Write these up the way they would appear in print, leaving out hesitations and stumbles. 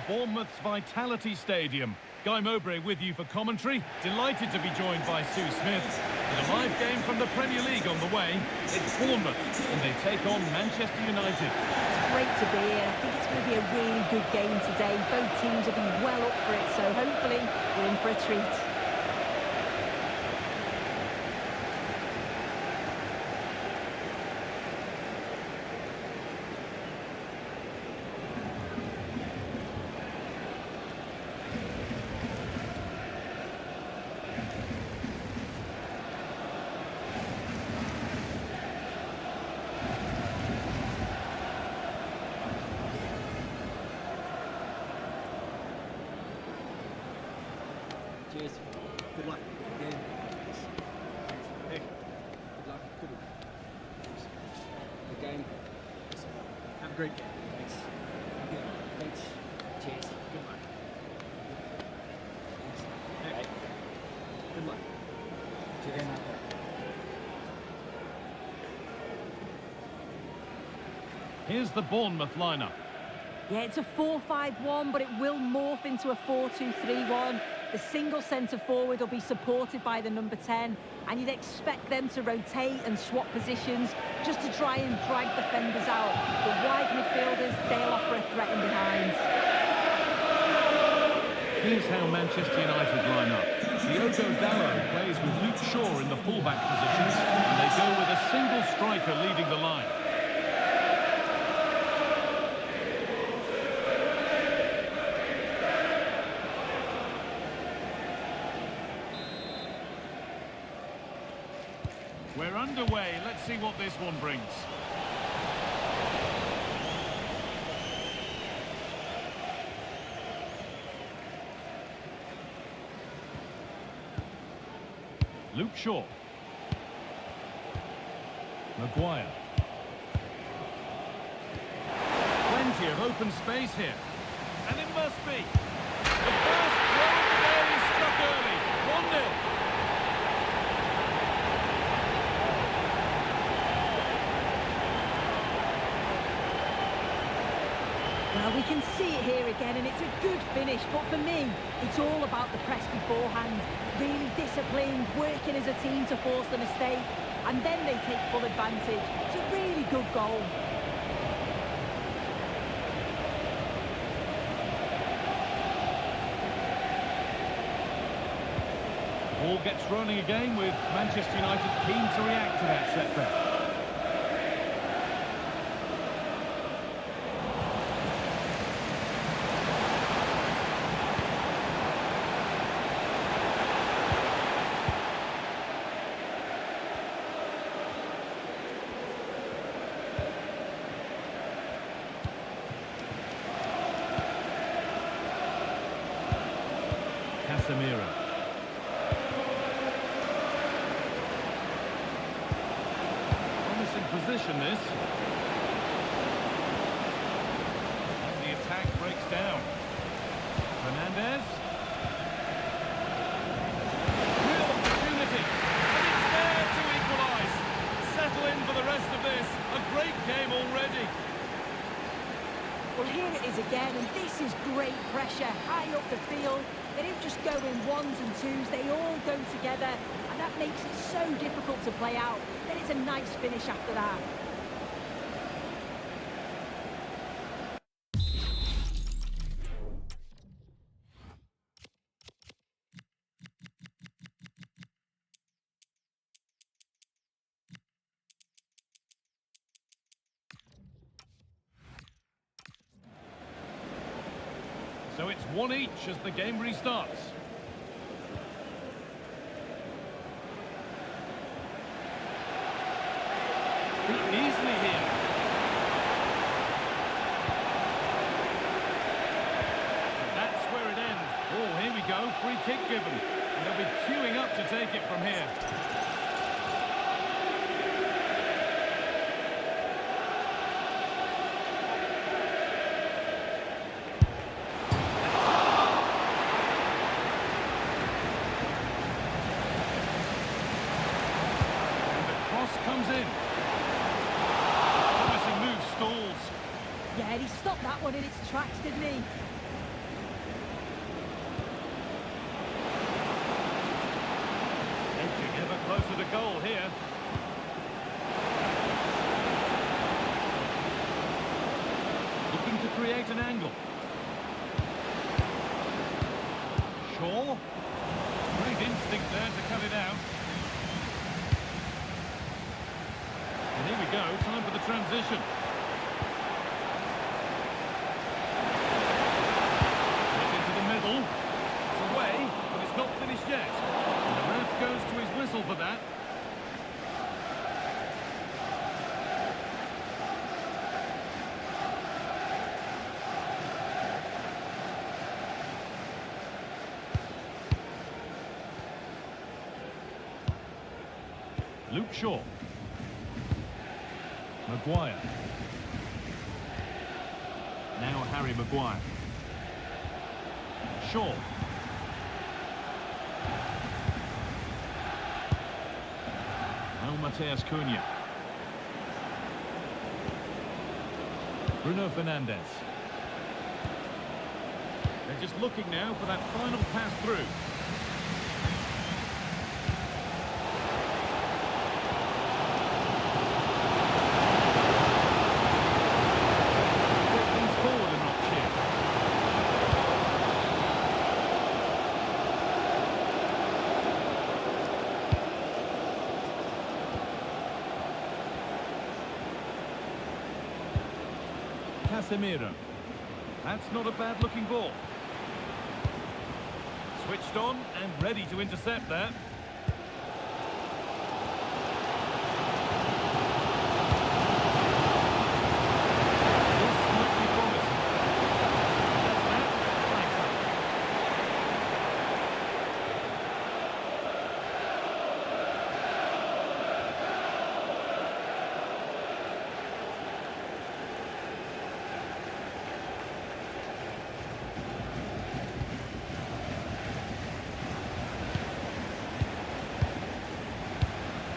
Bournemouth's Vitality Stadium. Guy Mowbray with you for commentary. Delighted to be joined by Sue Smith. With a live game from the Premier League on the way, it's Bournemouth, and they take on Manchester United. It's great to be here. I think it's going to be a really good game today. Both teams will be well up for it, so hopefully we're in for a treat. Cheers. Good luck. Again. Hey. Good luck. Good luck. Good game. Have a great game. Thanks. Good. Thanks. Cheers. Good luck. Thanks. Hey. Good luck. Cheers. Here's the Bournemouth lineup. Yeah, it's a 4-5-1, but it will morph into a 4-2-3-1. The single centre-forward will be supported by the number 10, and you'd expect them to rotate and swap positions just to try and drag defenders out. The wide midfielders, they'll offer a threat in behind. Here's how Manchester United line up. Diogo Dalot plays with Luke Shaw in the fullback positions, and they go with a single striker leading the line. We're underway. Let's see what this one brings. Luke Shaw. Maguire. Plenty of open space here. And it must be. The first goal of the day is struck early. 1-0. Well, we can see it here again, and it's a good finish, but for me, it's all about the press beforehand. Really disciplined, working as a team to force the mistake, and then they take full advantage. It's a really good goal. Ball gets rolling again with Manchester United keen to react to that setback. Casemiro. Promising position this. And the attack breaks down. Fernandez. Real opportunity. And it's there to equalise. Settle in for the rest of this. A great game already. Well, here it is again, and this is great pressure, high up the field. They don't just go in ones and twos, they all go together, and that makes it so difficult to play out. Then it's a nice finish after that. So it's one each as the game restarts. Beaten easily here. And that's where it ends. Oh, here we go. Free kick given. And they'll be queuing up to take it from here. Comes in. Promising move stalls. Yeah, he stopped that one in its tracks, didn't he? goal here. Looking to create an angle. Shaw. Great instinct there to cut it out. And here we go, time for the transition. Get into the middle. It's away, but it's not finished yet. And the ref goes to his whistle for that. Luke Shaw. Maguire. Now Harry Maguire. Shaw. Now Mateus Cunha. Bruno Fernandes. They're just looking now for that final pass through. Casemiro. That's not a bad looking ball. Switched on and ready to intercept there. This might be promising. That's that. Thanks, Anth.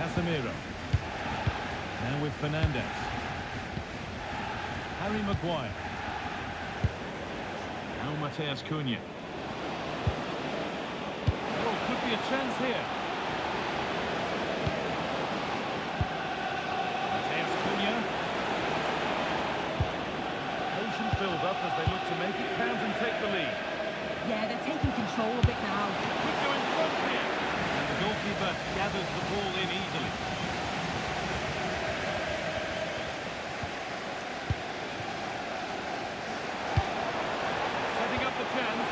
Casemiro. Now with Fernandes. Harry Maguire. Now Mateus Cunha. Oh, could be a chance here. Mateus Cunha. Patient build-up as they look to make it count and take the lead. Yeah, they're taking control of it now. Could go in front here. And the goalkeeper gathers the ball in easily. Setting up the chance.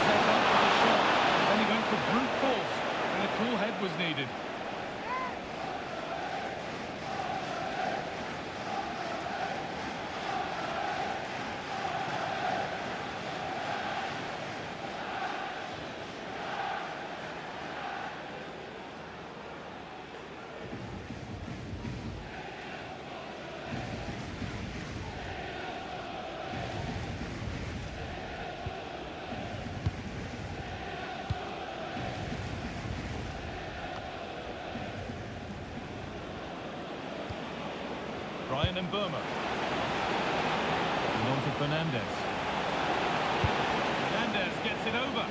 Set up for the shot. Then he went for brute force, and a cool head was needed. Brian and Burma. And on to Fernandes. Fernandes gets it over.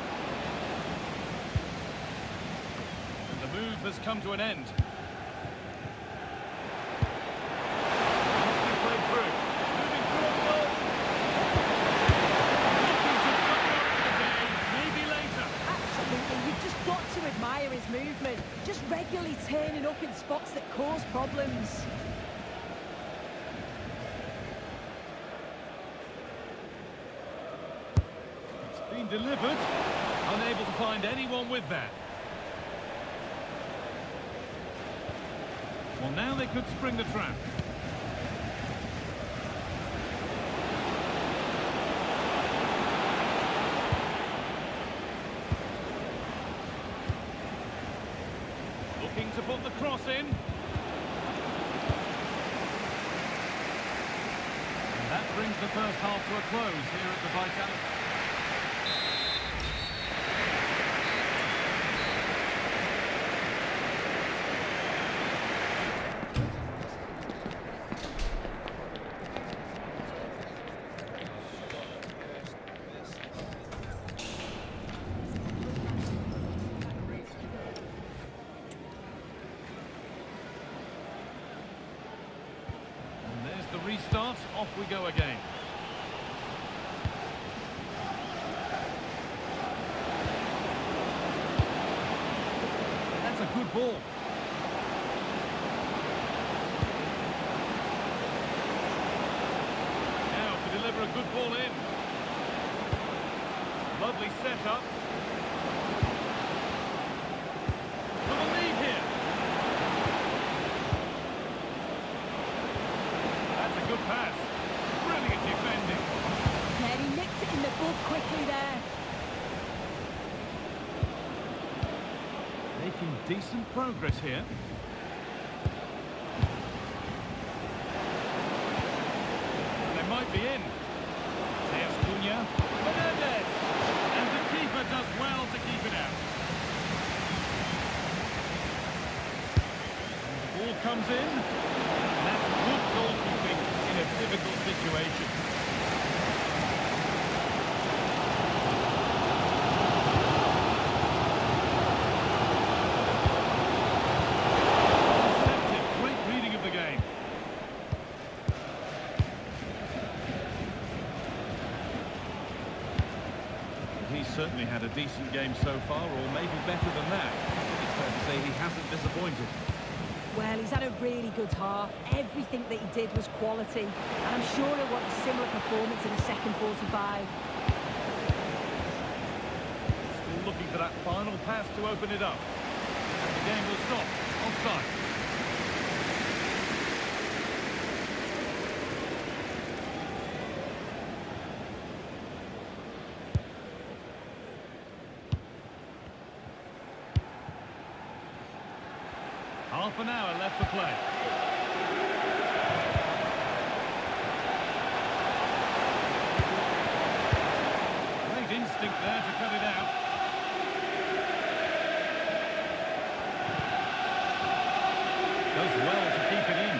And the move has come to an end. Nicely played through. Moving through on goal. Looking to cover up the day, maybe later. Absolutely, you've just got to admire his movement. Just regularly turning up in spots that cause problems. Been delivered, unable to find anyone with that. Well, now they could spring the trap. Looking to put the cross in. And that brings the first half to a close here at the Vitality. restart, off we go again. That's a good ball. Now to deliver a good ball in. Lovely setup. For the lead here. That's a good pass. Brilliant defending. Yeah, he nicked it in the bud quickly there. Making decent progress here. They might be in. There's Cunha. Fernandez. And the keeper does well to keep it out. And the ball comes in. And that's good goalkeeping in a difficult situation. Intercepted. Great reading of the game. He's certainly had a decent game so far, or maybe better than that. It's fair to say he hasn't disappointed. Well, he's had a really good half. Everything that he did was quality. And I'm sure he'll want a similar performance in the second 45. Still looking for that final pass to open it up. And the game will stop. Offside. Half an hour left to play. Great instinct there to cut it out. Does well to keep it in.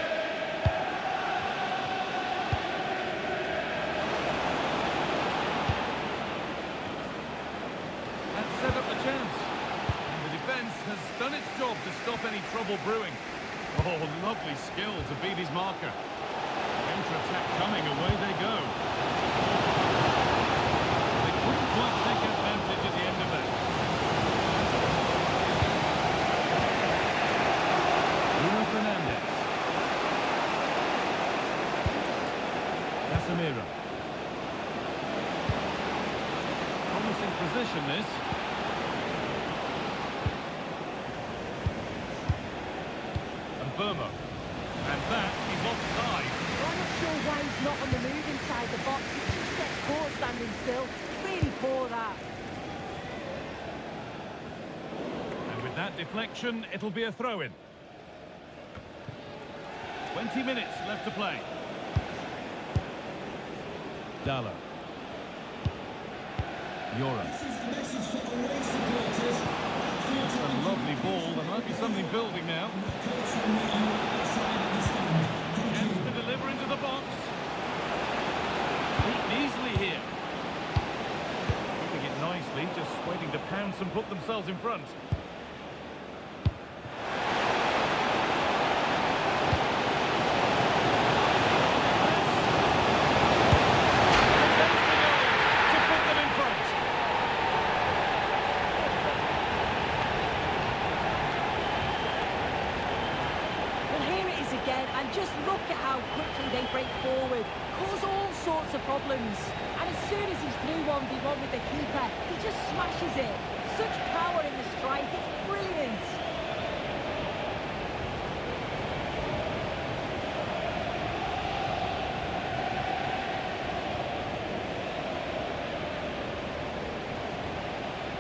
That set up the chance. The defence has done its job to stop any trouble brewing. Oh, lovely skill to beat his marker. Counter-attack coming, away they go. They couldn't quite take advantage at the end of that. Bruno Fernandez. Casemiro. Promising position this. Bournemouth. And that is offside. I'm not sure why he's not on the move inside the box. He just gets caught standing still. Really poor, that. And with that deflection, it'll be a throw-in. 20 minutes left to play. Dalla. Yora. That's a lovely ball. There might be something building now. Chance to deliver into the box. Beaten easily here. Keeping it nicely, just waiting to pounce and put themselves in front. And just look at how quickly they break forward, cause all sorts of problems. And as soon as he's through 1v1 with the keeper, he just smashes it. Such power in the strike, it's brilliant.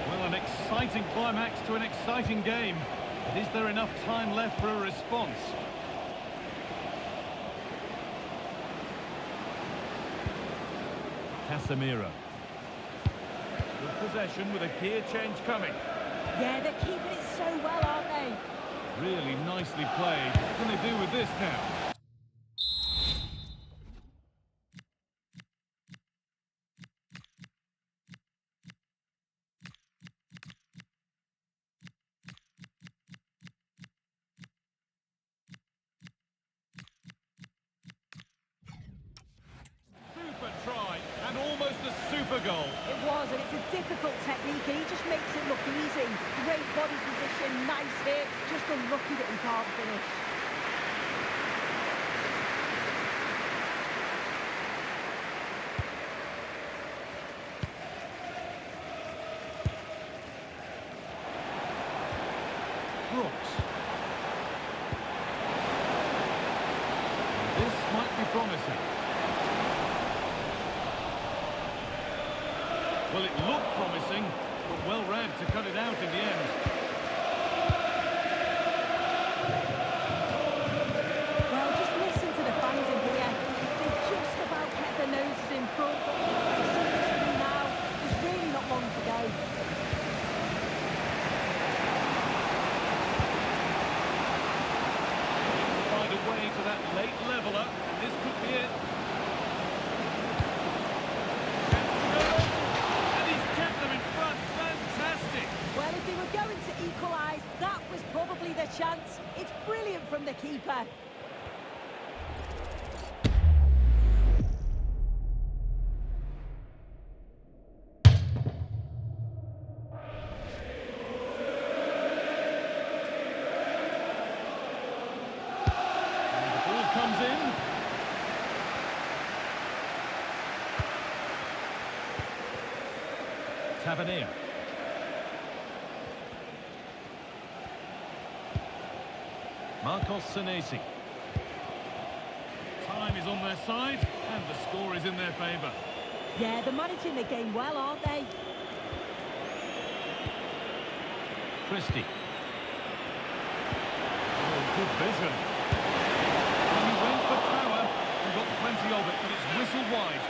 Well, an exciting climax to an exciting game. But is there enough time left for a response? Casemiro. Good possession with a gear change coming. Yeah, they're keeping it so well, aren't they? Really nicely played. What can they do with this now? unlucky that he can't finish. Brooks. This might be promising. Well, it looked promising, but well read to cut it out in the end. Well, just listen to the fans in here. They've just about kept their noses in front, but they see this through now. There's really not long to go. Find a way to that late leveller, and this could be it. And he's kept them in front. Fantastic! Well, if they were going to equalise, that was probably their chance. It's brilliant from the keeper. Comes in. Tavernier. Marcos Senesi. Time is on their side, and the score is in their favour. Yeah, they're managing the game well, aren't they? Christie. Oh, good vision. He went for power and got plenty of it, but it's whistled wide.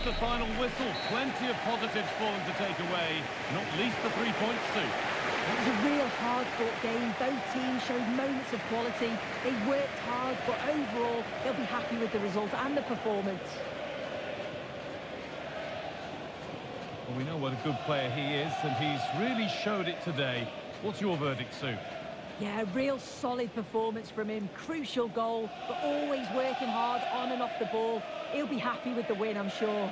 The final whistle. Plenty of positives for them to take away, not least the 3 points too. It was a real hard-fought game. Both teams showed moments of quality. They worked hard, but overall, they'll be happy with the result and the performance. Well, we know what a good player he is, and he's really showed it today. What's your verdict, Sue? Yeah, real solid performance from him. Crucial goal, but always working hard on and off the ball. He'll be happy with the win, I'm sure.